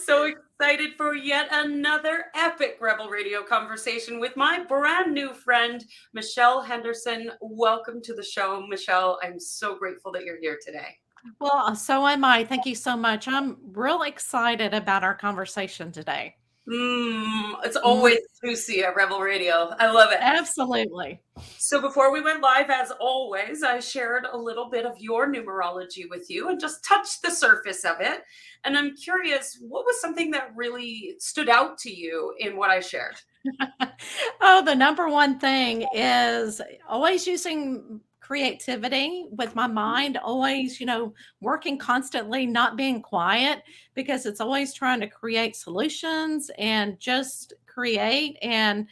so excited for yet another epic Rebel Radio conversation with my brand new friend, Michelle Henderson. Welcome to the show, Michelle. I'm so grateful that you're here today. Well, so am I. Thank you so much. I'm real excited about our conversation today. It's Mm, always juicy at Rebel Radio. I love it. absolutely. So before we went live, as always, I shared a little bit of your numerology with you and just touched the surface of it. And I'm curious, what was something that really stood out to you in what I shared? Oh, the number one thing is always using creativity with my mind, always, working constantly, not being quiet because it's always trying to create solutions and just create. And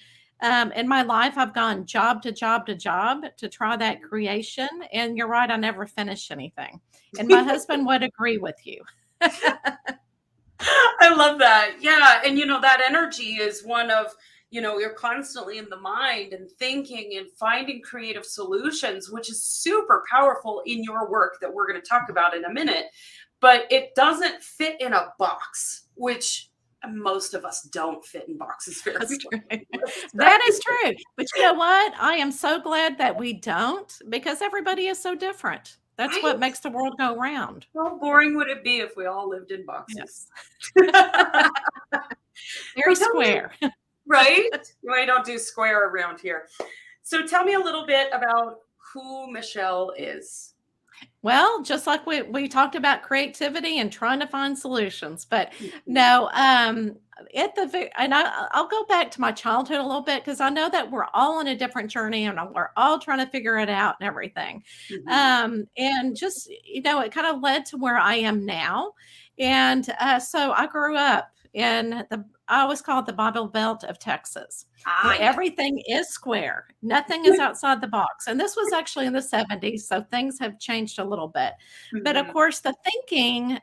in my life, I've gone job to job to job to try that creation. And you're right, I never finish anything. And my husband would agree with you. I love that. Yeah. And, that energy is one of, you're constantly in the mind and thinking and finding creative solutions, which is super powerful in your work that we're going to talk about in a minute. But it doesn't fit in a box, which most of us don't fit in boxes very That's well. true. That is true. But you know what? I am so glad that we don't because everybody is so different. That's Right? what makes the world go round. How boring would it be if we all lived in boxes? Yes. So Very tell me, square. right? We don't do square around here. So tell me a little bit about who Michelle is. Well, just like we talked about creativity and trying to find solutions, but Mhm. no, and I'll go back to my childhood a little bit because I know that we're all on a different journey and we're all trying to figure it out and everything. Mhm. And just it kind of led to where I am now, and so I grew up in I always call it the Bible Belt of Texas, Ah, where yes. everything is square. Nothing is outside the box. And this was actually in the 70s, so things have changed a little bit. But of Mhm. course, the thinking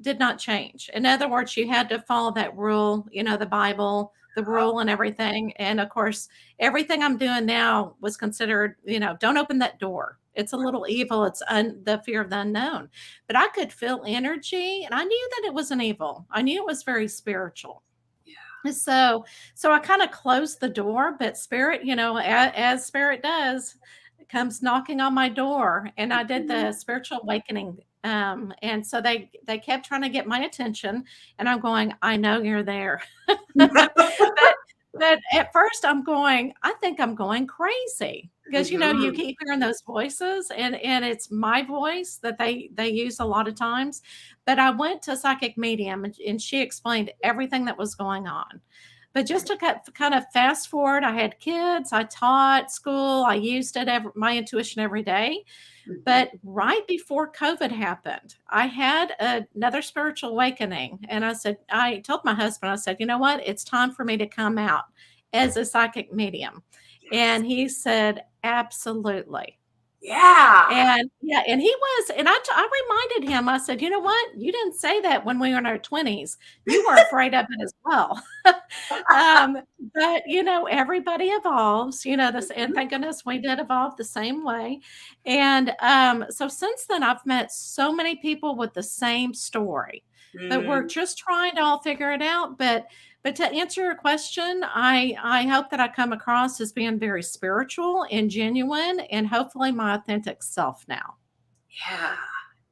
did not change. In other words, you had to follow that rule, the Bible, the rule and everything. And of course, everything I'm doing now was considered, don't open that door. It's a little evil. It's the fear of the unknown. But I could feel energy and I knew that it wasn't evil. I knew it was very spiritual. Yeah. So I kind of closed the door, but spirit, as spirit does, comes knocking on my door, and I did Mhm. the spiritual awakening. And so they kept trying to get my attention, and I'm going, I know you're there. But at first I'm going, I think I'm going crazy because you Mhm. keep hearing those voices and it's my voice that they use a lot of times. But I went to a psychic medium and she explained everything that was going on. But just to kind of fast forward, I had kids, I taught school, I used my intuition every day. Mhm. But right before COVID happened, I had another spiritual awakening. And I told my husband, I said, you know what? It's time for me to come out as a psychic medium. Yes. And he said, absolutely. Yeah. And yeah, and he was, and I reminded him, I said, you know what? You didn't say that when we were in our 20s. You were afraid of it as well. um, but everybody evolves, this, and thank goodness we did evolve the same way. And so since then, I've met so many people with the same story, but we're Mm. just trying to all figure it out. But to answer your question, I hope that I come across as being very spiritual and genuine and hopefully my authentic self now. Yeah.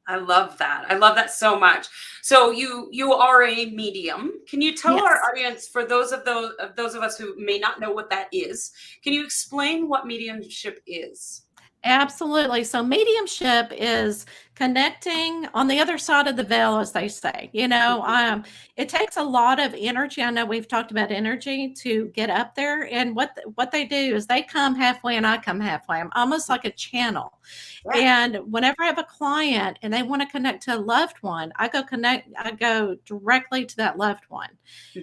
I love that. I love that so much. So you are a medium. Can you tell our Yes. audience, for those of us who may not know what that is, can you explain what mediumship is? Absolutely. So mediumship is connecting on the other side of the veil, as they say. It takes a lot of energy. I know we've talked about energy to get up there, and what they do is they come halfway and I come halfway. I'm almost like a channel. Yeah. And whenever I have a client and they want to connect to a loved one, I go directly to that loved one.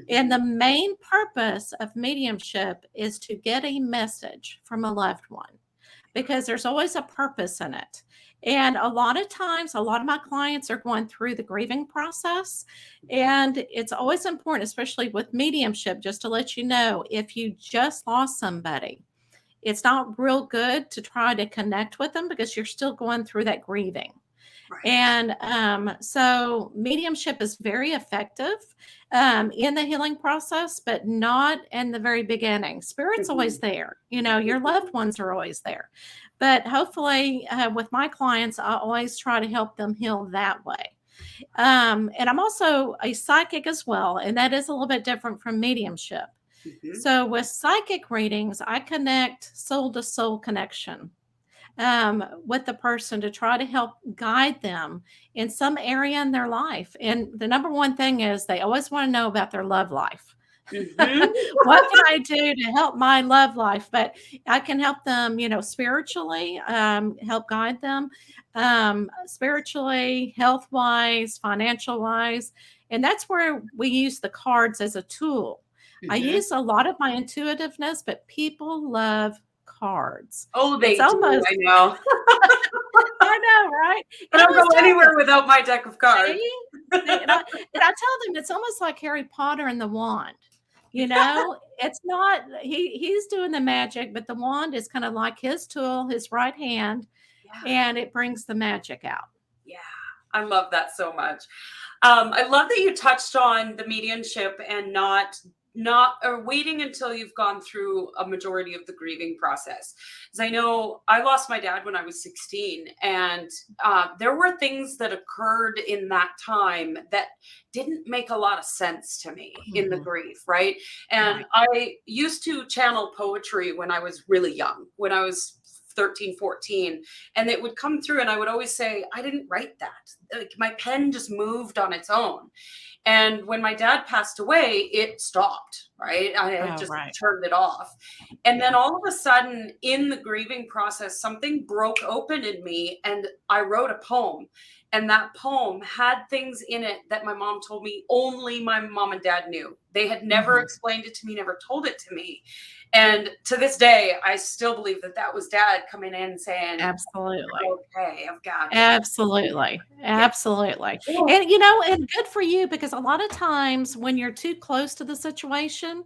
And Mhm. the main purpose of mediumship is to get a message from a loved one because there's always a purpose in it. And a lot of times, a lot of my clients are going through the grieving process. And it's always important, especially with mediumship, just to let you know if you just lost somebody, it's not real good to try to connect with them because you're still going through that grieving. Right. And so mediumship is very effective in the healing process, but not in the very beginning. Spirit's always Mhm. there. Your loved ones are always there. But hopefully, with my clients, I always try to help them heal that way. And I'm also a psychic as well, and that is a little bit different from mediumship. Mhm. So with psychic readings, I connect soul to soul connection with the person to try to help guide them in some area in their life. And the number one thing is they always want to know about their love life. Mhm. What can I do to help my love life? But I can help them, spiritually, help guide them, spiritually, health wise, financial wise. And that's where we use the cards as a tool. I Mhm. use a lot of my intuitiveness, but people love cards. Oh, It's they do, almost, I know. I know, right? I And I don't always go tell them, anywhere without my deck of cards. see, see, and I tell them it's almost like Harry Potter and the wand. It's not he's doing the magic, but the wand is kind of like his tool, his right hand, Yeah. and it brings the magic out. Yeah. I love that so much. I love that you touched on the mediumship and not or waiting until you've gone through a majority of the grieving process. Because I know I lost my dad when I was 16, and there were things that occurred in that time that didn't make a lot of sense to me in the Mhm. grief, right? And Right. I used to channel poetry when I was really young, when I was 13, 14, and it would come through and I would always say, I didn't write that. Like my pen just moved on its own. And when my dad passed away, it stopped, right? I had Oh, just right. turned it off. And then Yeah. all of a sudden, in the grieving process, something broke open in me and I wrote a poem. And that poem had things in it that my mom told me only my mom and dad knew. They had never Mhm. explained it to me, never told it to me. And to this day, I still believe that that was dad coming in and saying, Absolutely. okay, I've got you. Absolutely. Yeah. Absolutely. Oh, And good for you because a lot of times when you're too close to the situation,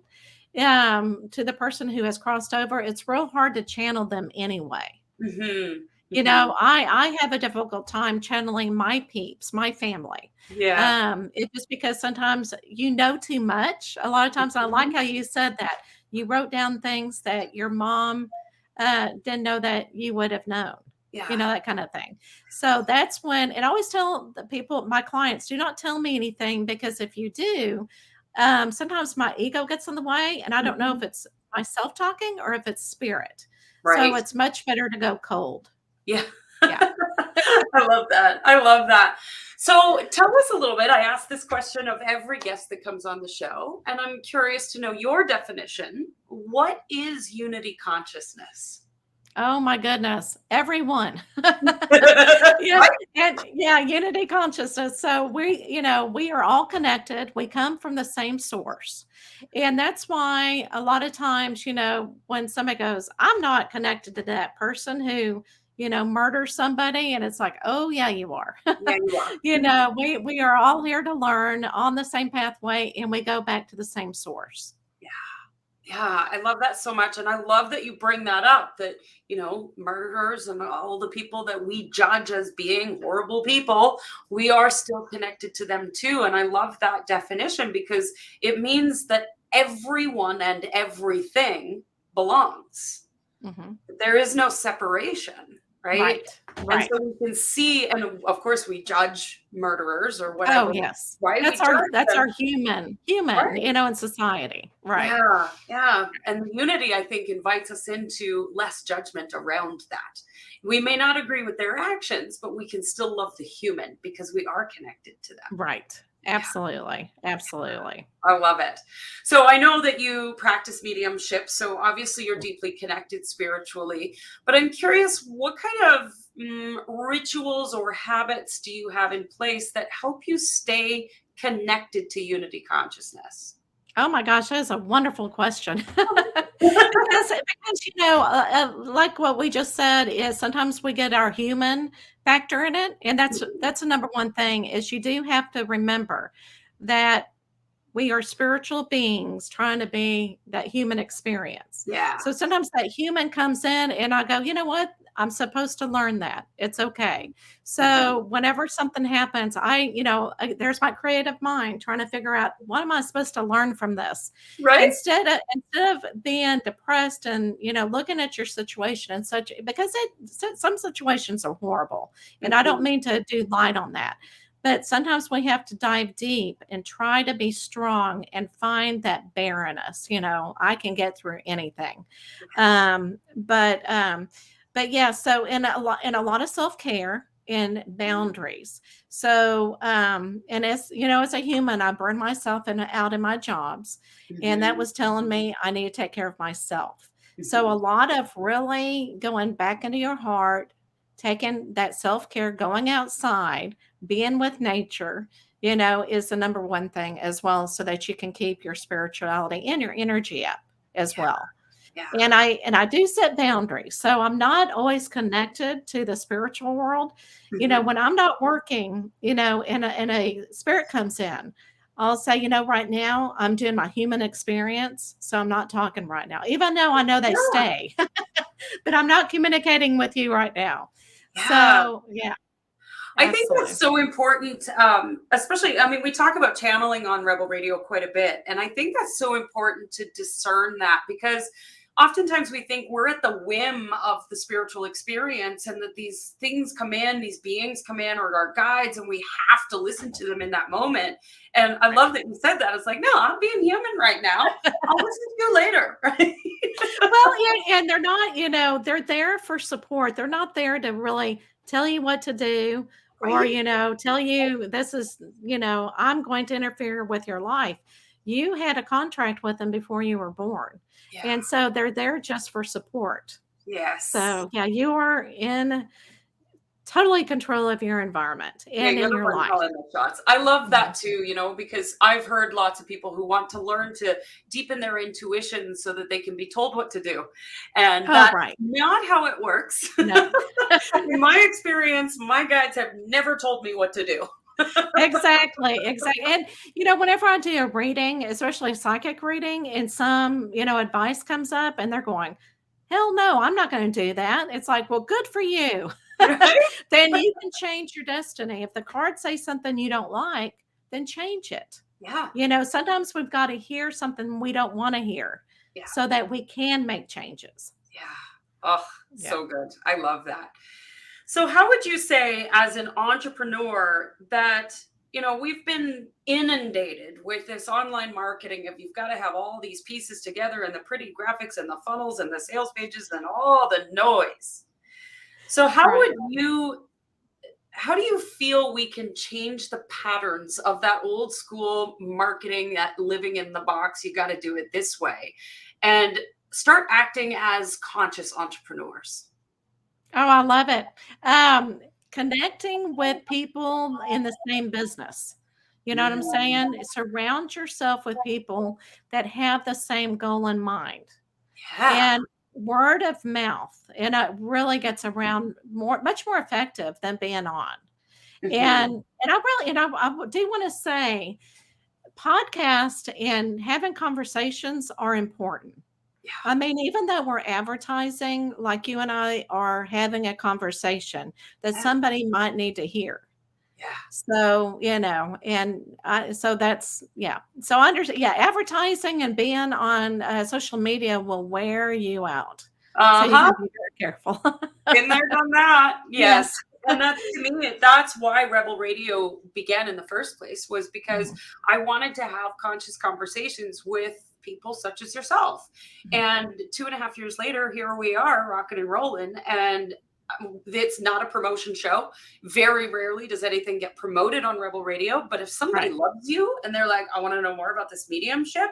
to the person who has crossed over, it's real hard to channel them anyway. mhm, mhm. I have a difficult time channeling my peeps, my family. Yeah. It's just because sometimes you know too much. A lot of times, I like Mhm. how you said that. You wrote down things that your mom didn't know that you would have known, Yeah. that kind of thing. So that's when, and I always tell the people, my clients, do not tell me anything because if you do, sometimes my ego gets in the way and I don't know if Mhm. it's myself talking or if it's spirit. So Right. it's much better to go cold. Yeah. Yeah. I love that. I love that. So tell us a little bit. I ask this question of every guest that comes on the show, and I'm curious to know your definition. What is unity consciousness? Oh my goodness, everyone. Yeah, Right? and yeah, unity consciousness. So we are all connected. We come from the same source. And that's why a lot of times, when somebody goes, I'm not connected to that person who, murders somebody, and it's like, oh yeah, you are. Yeah, you are. We are all here to learn on the same pathway and we go back to the same source. Yeah. Yeah, I love that so much. And I love that you bring that up that, murderers and all the people that we judge as being horrible people, we are still connected to them too. And I love that definition because it means that everyone and everything belongs. Mhm. There is no separation, right? Right. And Right. so we can see, and of course, we judge murderers or Oh, whatever, yes. right? We That's judge them, our human, right? in society. Right. Yeah, yeah. And the unity, I think, invites us into less judgment around that. We may not agree with their actions, but we can still love the human because we are connected to them. Right. Yeah, Absolutely. Absolutely. I love it. So I know that you practice mediumship. So obviously you're deeply connected spiritually. But I'm curious, what kind of rituals or habits do you have in place that help you stay connected to unity consciousness? Oh my gosh, that is a wonderful question. Because like what we just said is sometimes we get our human factor in it, and that's the number one thing is you do have to remember that we are spiritual beings trying to be that human experience. Yeah. So sometimes that human comes in and I go, you know what? I'm supposed to learn that. It's okay. Mhm. So whenever something happens, there's my creative mind trying to figure out what am I supposed to learn from this? Right? Instead of being depressed and, looking at your situation and such, because some situations are horrible. And I don't Mhm. mean to do light on that. But sometimes we have to dive deep and try to be strong and find that barrenness. I can get through anything. Um, but um, but yeah, so in a lot of self-care and boundaries. So and as a human, I burn myself out in my jobs. And that Mhm. was telling me I need to take care of myself. So a Mhm. lot of really going back into your heart, taking that self-care, going outside, being with nature, is the number one thing as well, so that you can keep your spirituality and your energy up as Yeah. well. Yeah. And I do set boundaries. So I'm not always connected to the spiritual world. Mhm. When I'm not working, and a spirit comes in, I'll say, right now I'm doing my human experience. So I'm not talking right now, even though I know they Yeah. stay, but I'm not communicating with you right now. Yeah. So yeah, I think that's absolutely. so important, especially, I mean, we talk about channeling on Rebel Radio quite a bit. And I think that's so important to discern that, because oftentimes we think we're at the whim of the spiritual experience, and that these things come in, these beings come in, or our guides, and we have to listen to them in that moment. And I Right. love that you said that. It's like, no, I'm being human right now. I'll listen to you later. Right. Well, and they're not, they're there for support. They're not there to really tell you what to do, or, Right. tell you this is, I'm going to interfere with your life. You had a contract with them before you were born. Yeah. And so they're there just for support. Yes. So, yeah, you are in totally control of your environment Yeah, and you're in the your one life. calling the shots. I love Mhm. that too, because I've heard lots of people who want to learn to deepen their intuition so that they can be told what to do. And Oh, that's right. not how it works. No. In my experience, my guides have never told me what to do. Exactly, exactly. And whenever I do a reading, especially a psychic reading, and some, advice comes up and they're going, hell no, I'm not going to do that. It's like, well, good for you. Right? Then you can change your destiny. If the cards say something you don't like, then change it. Yeah. Sometimes we've got to hear something we don't want to hear Yeah. so that we can make changes. Yeah. Oh, Yeah. so good. I love that. So, how would you say, as an entrepreneur, that we've been inundated with this online marketing of you've got to have all these pieces together, and the pretty graphics and the funnels and the sales pages and all the noise. So, Right. how do you feel we can change the patterns of that old school marketing, that living in the box, you got to do it this way, and start acting as conscious entrepreneurs? Oh, I love it. Um, Connecting with people in the same business. You know what I'm Mhm. saying? Surround yourself with people that have the same goal in mind. Yeah. And word of mouth, and it really gets around much more effective than being on. Mhm. And I do want to say, podcast and having conversations are important. Yeah. I mean, even though we're advertising, like you and I are having a conversation that Yeah. somebody might need to hear. Yeah. So, so that's, yeah. So I understand. Yeah. Advertising and being on social media will wear you out. So you Uh-huh. got to be very careful. Been there, done that. Yes. Yes. And that's, to me, that's why Rebel Radio began in the first place, was because Mhm, I wanted to have conscious conversations with people such as yourself. mhm. And 2.5 years later, here we are, rocking and rolling. And it's not a promotion show. Very rarely does anything get promoted on Rebel Radio. But if somebody Right. loves you and they're like, I want to know more about this mediumship,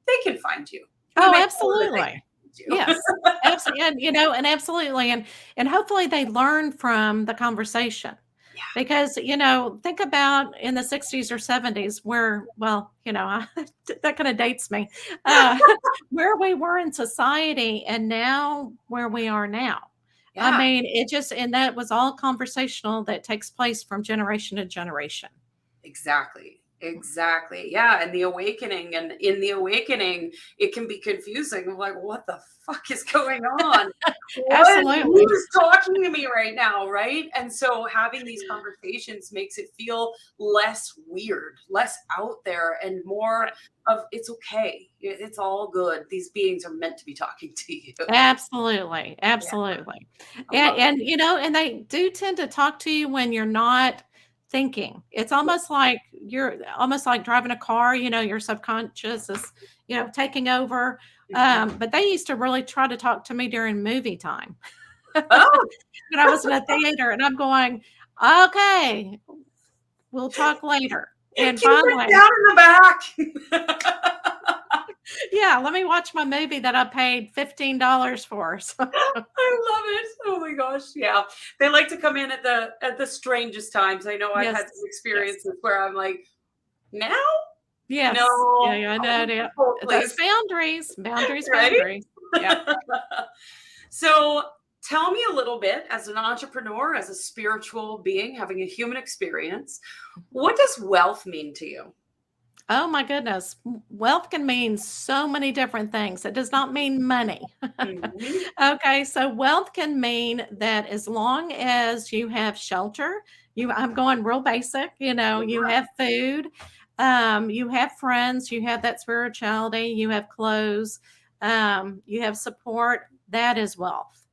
they can find you. We Oh, make sure that they absolutely. can find Yes. Absolutely. And absolutely. And hopefully they learn from the conversation. you. Because, think about in the 60s or 70s where, well, that kind of dates me, uh, where we were in society and now where we are now. I Yeah. mean, and that was all conversational that takes place from generation to generation. Exactly. Exactly. Yeah. And the awakening. And in the awakening, it can be confusing. I'm like, what the fuck is going on? What? Absolutely. Who's talking to me right now? Right. And so having these conversations makes it feel less weird, less out there, and more of it's okay. It's all good. These beings are meant to be talking to you. Absolutely, Yeah. absolutely. I love it. And they do tend to talk to you when you're not thinking. It's Yeah. almost like you're almost like driving a car, your subconscious is, taking over. Mhm. But they used to really try to talk to me during movie time Oh, when I was in a theater, and I'm going, "Okay, we'll talk later." keep And it finally, down in the back. yeah, let me watch my movie that I paid $15 for. So, I love it. Oh my gosh. Yeah. They like to come in at the strangest times. I know I've yes, had some yes. experiences where I'm like, now? Yes. Yeah, No. yeah, I know, Hold yeah. the phone, Those please. boundaries, boundaries, Right? boundaries. Yeah. So tell me a little bit as an entrepreneur, as a spiritual being having a human experience, what does wealth mean to you? Oh my goodness. Wealth can mean so many different things. It does not mean money. Mhm. Okay, so wealth can mean that as long as you have shelter, I'm going real basic, you have food, you have friends, you have that spirituality, you have clothes, you have support, that is wealth.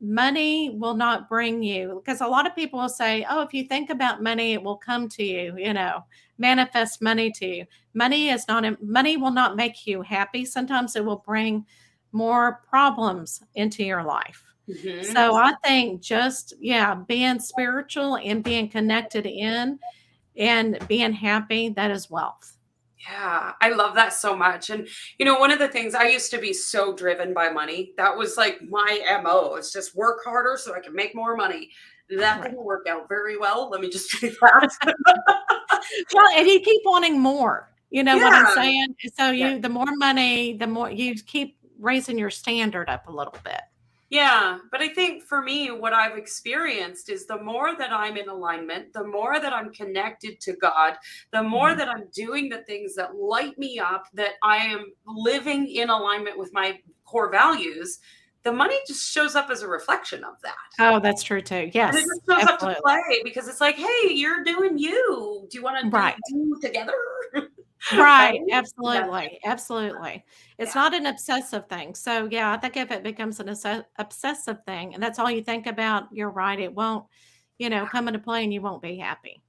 Money will not bring you because a lot of people will say, "Oh, if you think about money, it will come to you," manifest money to you. Money will not make you happy. Sometimes it will bring more problems into your life. Mhm. So I think just being spiritual and being connected in and being happy, that is wealth. Yeah, I love that so much. And one of the things I used to be so driven by money. That was like my MO. It's just work harder so I can make more money. That Right. didn't work out very well. Let me just say that. Well, and you keep wanting more. You know what I'm Yeah. saying? So Yeah. the more money, the more you keep raising your standard up a little bit. Yeah, but I think for me, what I've experienced is the more that I'm in alignment, the more that I'm connected to God, the more Mhm. that I'm doing the things that light me up, that I am living in alignment with my core values, the money just shows up as a reflection of that. Oh, that's true too. And it Yes, just shows up to absolutely. play because it's like, hey, you're doing you. Do you want to do Right. you together? Right? Right, That's absolutely, absolutely. It's yeah. not an obsessive thing. So, yeah, I think if it becomes an obsessive thing and that's all you think about, you're right, it won't, come into play and you won't be happy.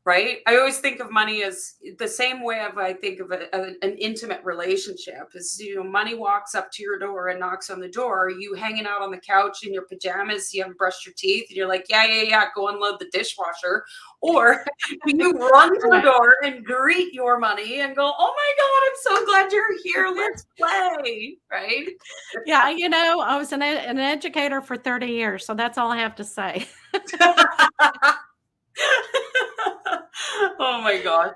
Right? I always think of money as the same way of I think of an intimate relationship is, money walks up to your door and knocks on the door. You hanging out on the couch in your pajamas, you haven't brushed your teeth, and you're like, yeah, yeah, yeah, go unload the dishwasher. Or you run to the Right. door and greet your money and go, oh my God, I'm so glad you're here. Let's play. Right? Yeah, I was an educator for 30 years, so that's all I have to say. Oh my God.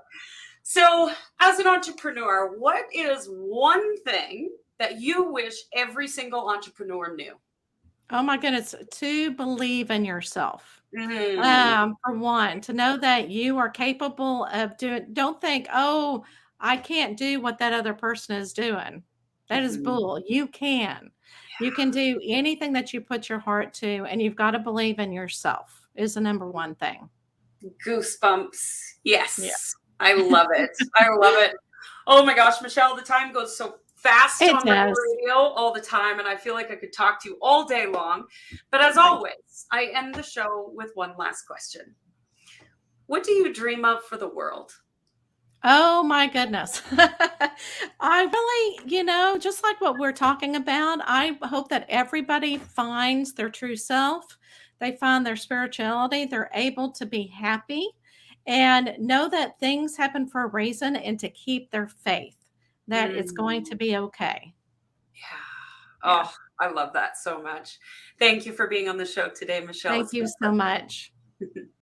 So, as an entrepreneur, what is one thing that you wish every single entrepreneur knew? Oh my goodness, to believe in yourself. Mm, For one, to know that you are capable of doing don't think, "Oh, I can't do what that other person is doing." That is mhm. bull. You can. You can do anything that you put your heart to, and you've got to believe in yourself is the number one thing. Goosebumps. Yeah. Yes. I love it. I love it. Oh my gosh, Michelle, the time goes so fast It on my does. radio all the time, and I feel like I could talk to you all day long. But as Thank you. always, I end the show with one last question. What do you dream of for the world? Oh my goodness. I really, just like what we're talking about, I hope that everybody finds their true self. They find their spirituality. They're able to be happy and know that things happen for a reason and to keep their faith that it's going to Mm. be okay. Yeah. Yeah. Oh, I love that so much. Thank you for being on the show today, Michelle. Thank It's you been so much. perfect.